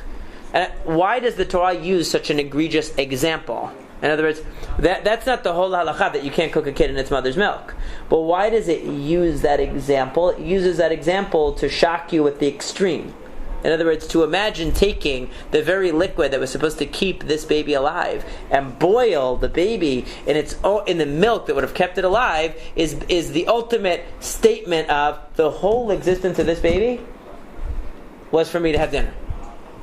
And why does the Torah use such an egregious example? In other words, that's not the whole halakha that you can't cook a kid in its mother's milk. But why does it use that example? It uses that example to shock you with the extreme. In other words, to imagine taking the very liquid that was supposed to keep this baby alive and boil the baby in the milk that would have kept it alive is the ultimate statement of the whole existence of this baby was for me to have dinner.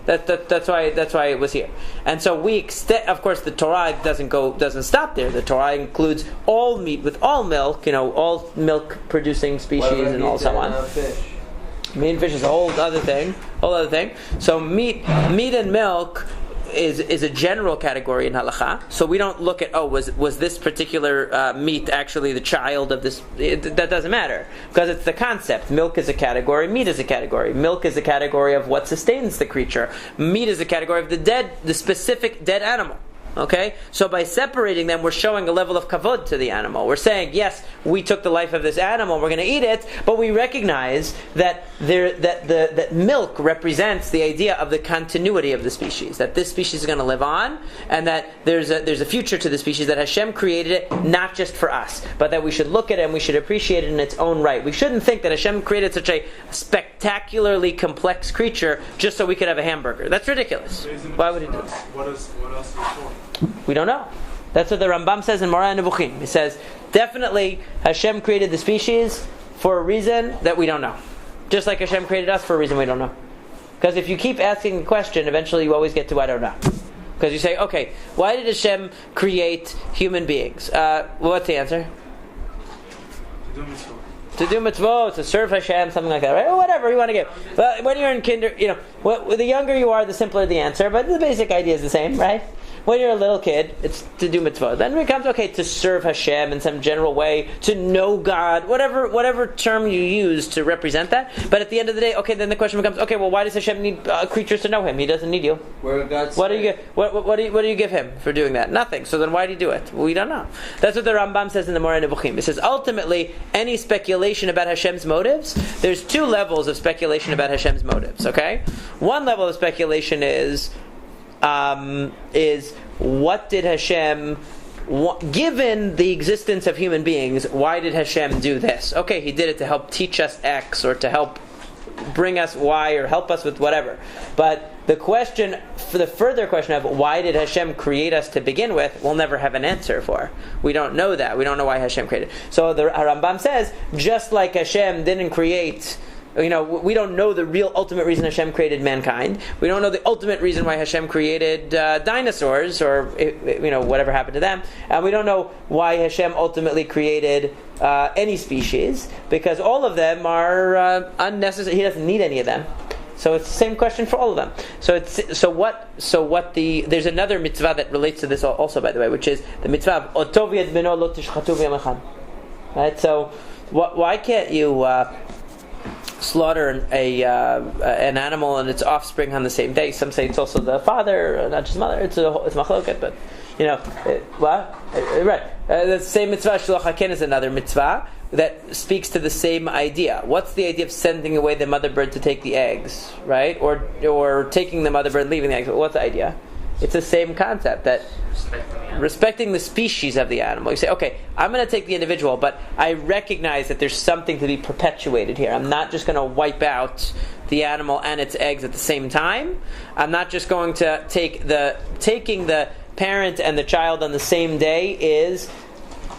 That's why it was here. And so of course, the Torah doesn't stop there. The Torah includes all meat with all milk, all milk producing species and all so on. Fish? Meat and fish is a whole other thing. So meat and milk is a general category in halakha. So we don't look at was this particular meat actually the child of this? That doesn't matter because it's the concept. Milk is a category. Meat is a category. Milk is a category of what sustains the creature. Meat is a category of the specific dead animal. Okay? So by separating them, we're showing a level of kavod to the animal. We're saying, yes, we took the life of this animal, we're going to eat it, but we recognize that that milk represents the idea of the continuity of the species, that this species is going to live on, and that there's a future to the species, that Hashem created it not just for us, but that we should look at it and we should appreciate it in its own right. We shouldn't think that Hashem created such a spectacularly complex creature just so we could have a hamburger. That's ridiculous. Why would he do that? What else is it for? We don't know. That's what the Rambam says in Moreh Nevuchim. He says, definitely Hashem created the species for a reason that we don't know. Just like Hashem created us for a reason we don't know. Because if you keep asking the question, eventually you always get to I don't know. Because you say, okay, why did Hashem create human beings? What's the answer? To do mitzvot, to serve Hashem, something like that, right? Or whatever you want to give. But when you're in kinder, the younger you are, the simpler the answer. But the basic idea is the same, right? When you're a little kid, it's to do mitzvot. Then it becomes to serve Hashem in some general way, to know God, whatever term you use to represent that. But at the end of the day, then the question becomes, why does Hashem need creatures to know Him? He doesn't need you. What do you give Him for doing that? Nothing. So then why do you do it? We don't know. That's what the Rambam says in the Moreh Nevuchim. It says ultimately, any speculation about Hashem's motives, there's two levels of speculation about Hashem's motives. Okay, one level of speculation is what did Hashem given the existence of human beings, why did Hashem do this? Okay, He did it to help teach us X, or to help bring us Y, or help us with whatever. But the further question of why did Hashem create us to begin with, we'll never have an answer for. We don't know that. We don't know why Hashem created. So the Rambam says, just like Hashem didn't create, we don't know the real ultimate reason Hashem created mankind. We don't know the ultimate reason why Hashem created dinosaurs, or whatever happened to them. And we don't know why Hashem ultimately created any species, because all of them are unnecessary. He doesn't need any of them. So it's the same question for all of them. There's another mitzvah that relates to this also, by the way, which is the mitzvah of otov yed beno lo tishchatu b'yom echad. Right? So why can't you slaughter an animal and its offspring on the same day? Some say it's also the father, not just mother. It's machloket, but right. The same mitzvah shluach haken is another mitzvah that speaks to the same idea. What's the idea of sending away the mother bird to take the eggs, right? Or taking the mother bird and leaving the eggs? What's the idea? It's the same concept, that respecting the species of the animal. You say, okay, I'm going to take the individual, but I recognize that there's something to be perpetuated here. I'm not just going to wipe out the animal and its eggs at the same time. I'm not just going to taking the parent and the child on the same day is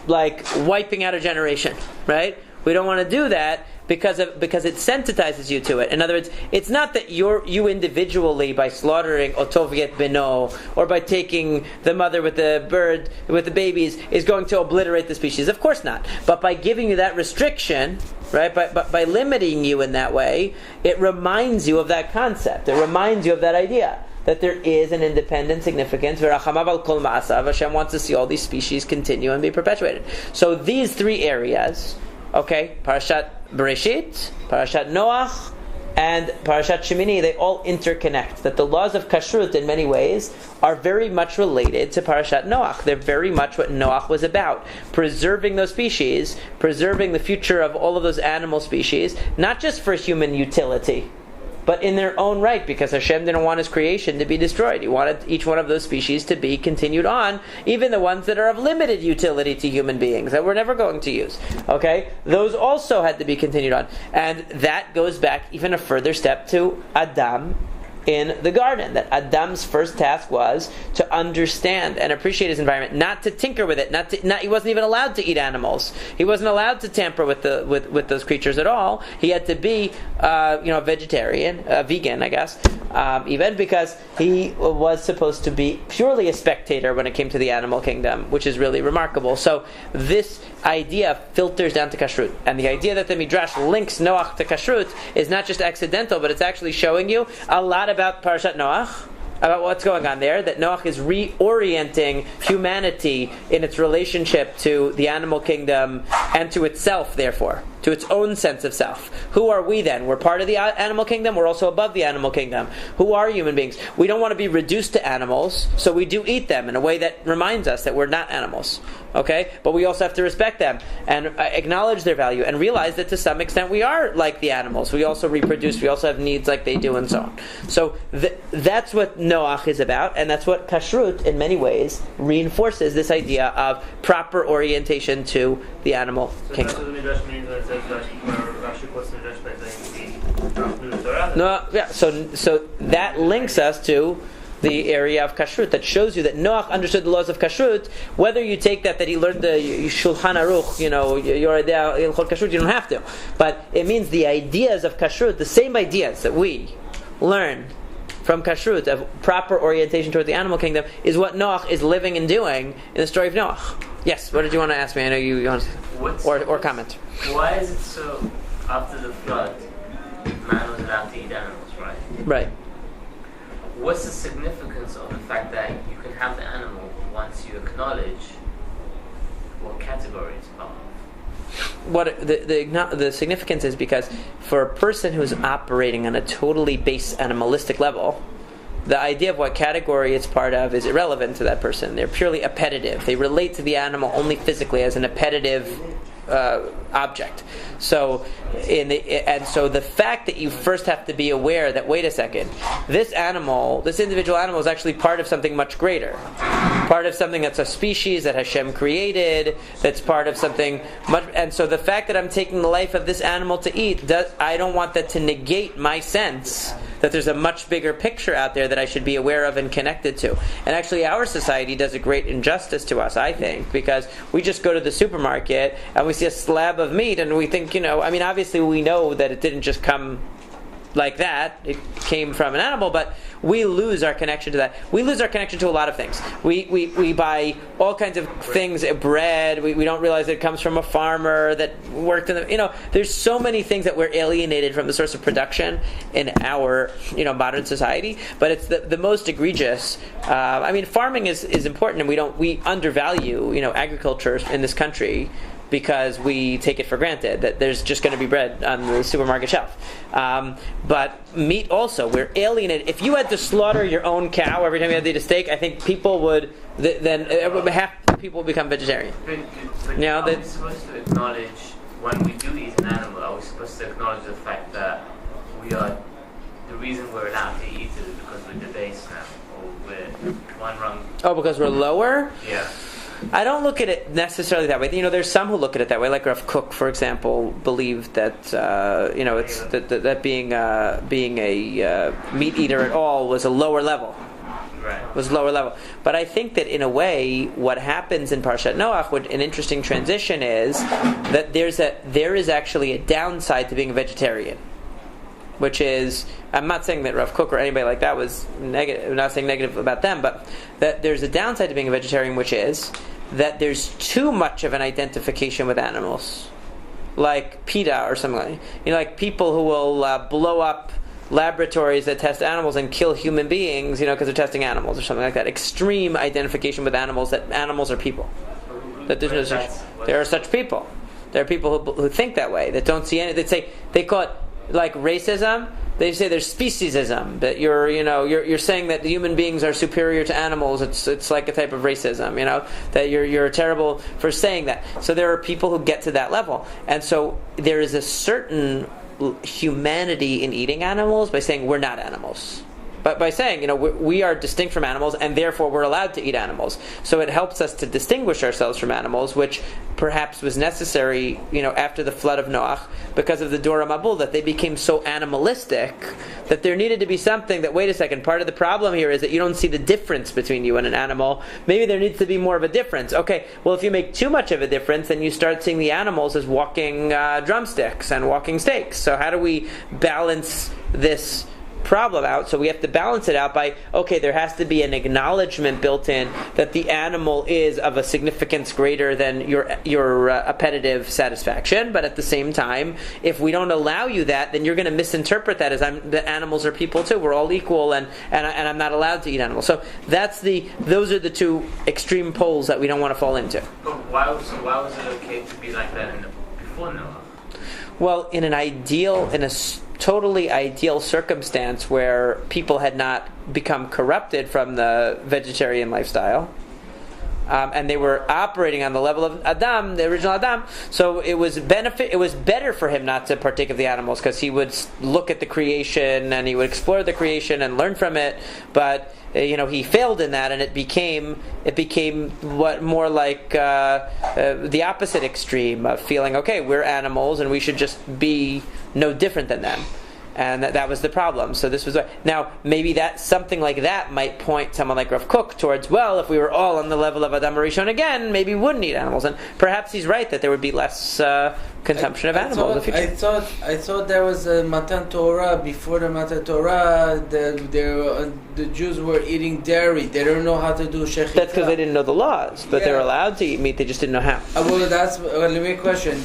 like wiping out a generation, right? We don't want to do that because it sensitizes you to it. In other words, it's not that you individually, by slaughtering otov yed beno, or by taking the mother with the bird with the babies, is going to obliterate the species. Of course not. But by giving you that restriction, right? By limiting you in that way, it reminds you of that concept. It reminds you of that idea, that there is an independent significance. Hashem wants to see all these species continue and be perpetuated. So these three areas, okay, Parashat Bereshit, Parashat Noach, and Parashat Shemini, they all interconnect. That the laws of kashrut, in many ways, are very much related to Parashat Noach. They're very much what Noach was about. Preserving those species, preserving the future of all of those animal species, not just for human utility, but in their own right, because Hashem didn't want His creation to be destroyed. He wanted each one of those species to be continued on, even the ones that are of limited utility to human beings, that we're never going to use. Okay? Those also had to be continued on. And that goes back even a further step to Adam in the garden. That Adam's first task was to understand and appreciate his environment, not to tinker with it. He wasn't even allowed to eat animals. He wasn't allowed to tamper with those creatures at all. He had to be a vegetarian, vegan, I guess, even because he was supposed to be purely a spectator when it came to the animal kingdom, which is really remarkable. So this idea filters down to kashrut, and the idea that the Midrash links Noach to kashrut is not just accidental, but it's actually showing you a lot about Parashat Noach, about what's going on there, that Noach is reorienting humanity in its relationship to the animal kingdom and to itself, therefore, to its own sense of self. Who are we then? We're part of the animal kingdom, we're also above the animal kingdom. Who are human beings? We don't want to be reduced to animals, so we do eat them in a way that reminds us that we're not animals. Okay? But we also have to respect them and acknowledge their value and realize that to some extent we are like the animals. We also reproduce, we also have needs like they do, and so on. So that's what Noach is about, and that's what kashrut in many ways reinforces, this idea of proper orientation to the animal kingdom. That's what the Midrash means when it says Rashi quotes the Midrash by saying no, yeah. So that links us to the area of kashrut, that shows you that Noach understood the laws of kashrut. Whether you take that he learned the Shulchan Aruch, your idea Hilchot Kashrut, you don't have to. But it means the ideas of kashrut, the same ideas that we learn from kashrut of proper orientation toward the animal kingdom, is what Noach is living and doing in the story of Noach. Yes, what did you want to ask me? I know you want to, or comment. Why is it so, after the flood, man was allowed to eat animals, right? Right. What's the significance of the fact that you can have the animal once you acknowledge what category it's part of? What the significance is because for a person who's operating on a totally base animalistic level, the idea of what category it's part of is irrelevant to that person. They're purely appetitive. They relate to the animal only physically as an appetitive object. So, so the fact that you first have to be aware that, wait a second, this individual animal is actually part of something much greater. part of something that's a species that Hashem created, that's part of something much. And so the fact that I'm taking the life of this animal to eat, I don't want that to negate my sense that there's a much bigger picture out there that I should be aware of and connected to. And actually our society does a great injustice to us, I think, because we just go to the supermarket and we see a slab of meat and we think, obviously we know that it didn't just come like that, it came from an animal, but we lose our connection to that. We lose our connection to a lot of things. We buy all kinds of things, bread, we don't realize that it comes from a farmer that worked in the, there's so many things that we're alienated from the source of production in our, modern society, but it's the most egregious. Farming is important, and we undervalue, agriculture in this country, because we take it for granted that there's just going to be bread on the supermarket shelf. But meat also, we're alienated. If you had to slaughter your own cow every time you had to eat a steak, I think people would, half people would become vegetarian. But are we supposed to acknowledge, when we do eat an animal, are we supposed to acknowledge the fact that the reason we're allowed to eat it is because we're debased now, or we're one rung? Oh, because we're lower? Yeah. I don't look at it necessarily that way. There's some who look at it that way. Like Rav Kook, for example, believed that it's that being a meat eater at all was a lower level. Right. Was lower level. But I think that in a way, what happens in Parshat Noach, an interesting transition is that there is actually a downside to being a vegetarian. Which is, I'm not saying that Rav Kook or anybody like that was negative, I'm not saying negative about them, but that there's a downside to being a vegetarian, which is that there's too much of an identification with animals. Like PETA or something like people who will blow up laboratories that test animals and kill human beings, because they're testing animals or something like that. Extreme identification with animals, that animals are people. That there's no such, there are such people. There are people who think that way, that don't see any, they call it, like racism, they say there's speciesism, that you're saying that the human beings are superior to animals. It's like a type of racism, that you're terrible for saying that. So there are people who get to that level, and so there is a certain humanity in eating animals by saying we're not animals. But by saying, we are distinct from animals, and therefore we're allowed to eat animals. So it helps us to distinguish ourselves from animals, which perhaps was necessary, after the flood of Noach, because of the Dor HaMabul, that they became so animalistic that there needed to be something that, wait a second, part of the problem here is that you don't see the difference between you and an animal. Maybe there needs to be more of a difference. Okay, well, if you make too much of a difference, then you start seeing the animals as walking drumsticks and walking steaks. So how do we balance this problem out? So we have to balance it out by, okay, there has to be an acknowledgement built in that the animal is of a significance greater than your appetitive satisfaction, but at the same time, if we don't allow you that, then you're going to misinterpret that as that animals are people too. We're all equal, and I'm not allowed to eat animals. So those are the two extreme poles that we don't want to fall into. But why was it okay to be like that before Noah? Well, in a totally ideal circumstance where people had not become corrupted from the vegetarian lifestyle, and they were operating on the level of Adam, the original Adam, so it was better for him not to partake of the animals, because he would look at the creation and he would explore the creation and learn from it, but he failed in that, and it became what more like the opposite extreme of feeling, okay, we're animals and we should just be no different than them. And that was the problem. So this was now maybe that something like that might point someone like Rav Kook towards, well, if we were all on the level of Adam Rishon again, maybe we wouldn't eat animals, and perhaps he's right that there would be less consumption of animals in the future. I thought there was a Matan Torah. Before the Matan Torah, the Jews were eating dairy. They don't know how to do shechita. That's because they didn't know the laws, but they were allowed to eat meat. They just didn't know how. Let me question.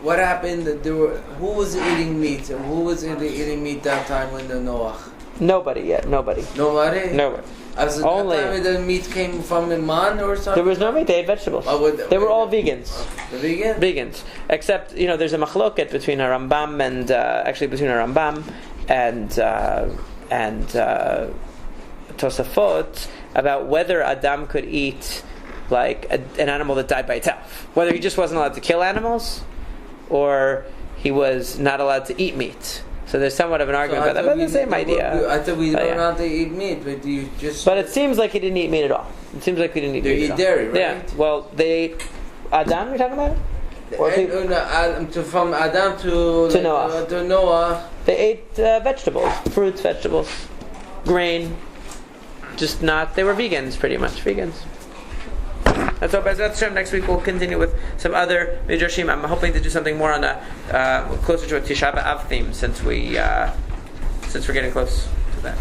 What happened? Who was eating meat? Who was eating meat that time when the Noach? Nobody yet. Nobody. As only that time the meat came from a man or something? There was no meat. They had vegetables. They were all vegans. The vegan? Vegans. Except, there's a machloket between a Rambam and between a Rambam and Tosafot about whether Adam could eat like an animal that died by itself. Whether he just wasn't allowed to kill animals, or he was not allowed to eat meat. So there's somewhat of an argument about that, but the same idea. I thought we But, don't yeah. have to eat meat, but you just. But it seems like he didn't eat meat at all. It seems like he didn't eat They meat eat at all. dairy, right? Yeah. Well, they ate Adam. You talking about? Or people- From Adam to Noah. To Noah. They ate vegetables, fruits, vegetables, grain. Just not. They were vegans, pretty much vegans. That's all. Bezrat Hashem. Next week we'll continue with some other midrashim. I'm hoping to do something more on a closer to a Tisha B'Av theme since we're getting close to that.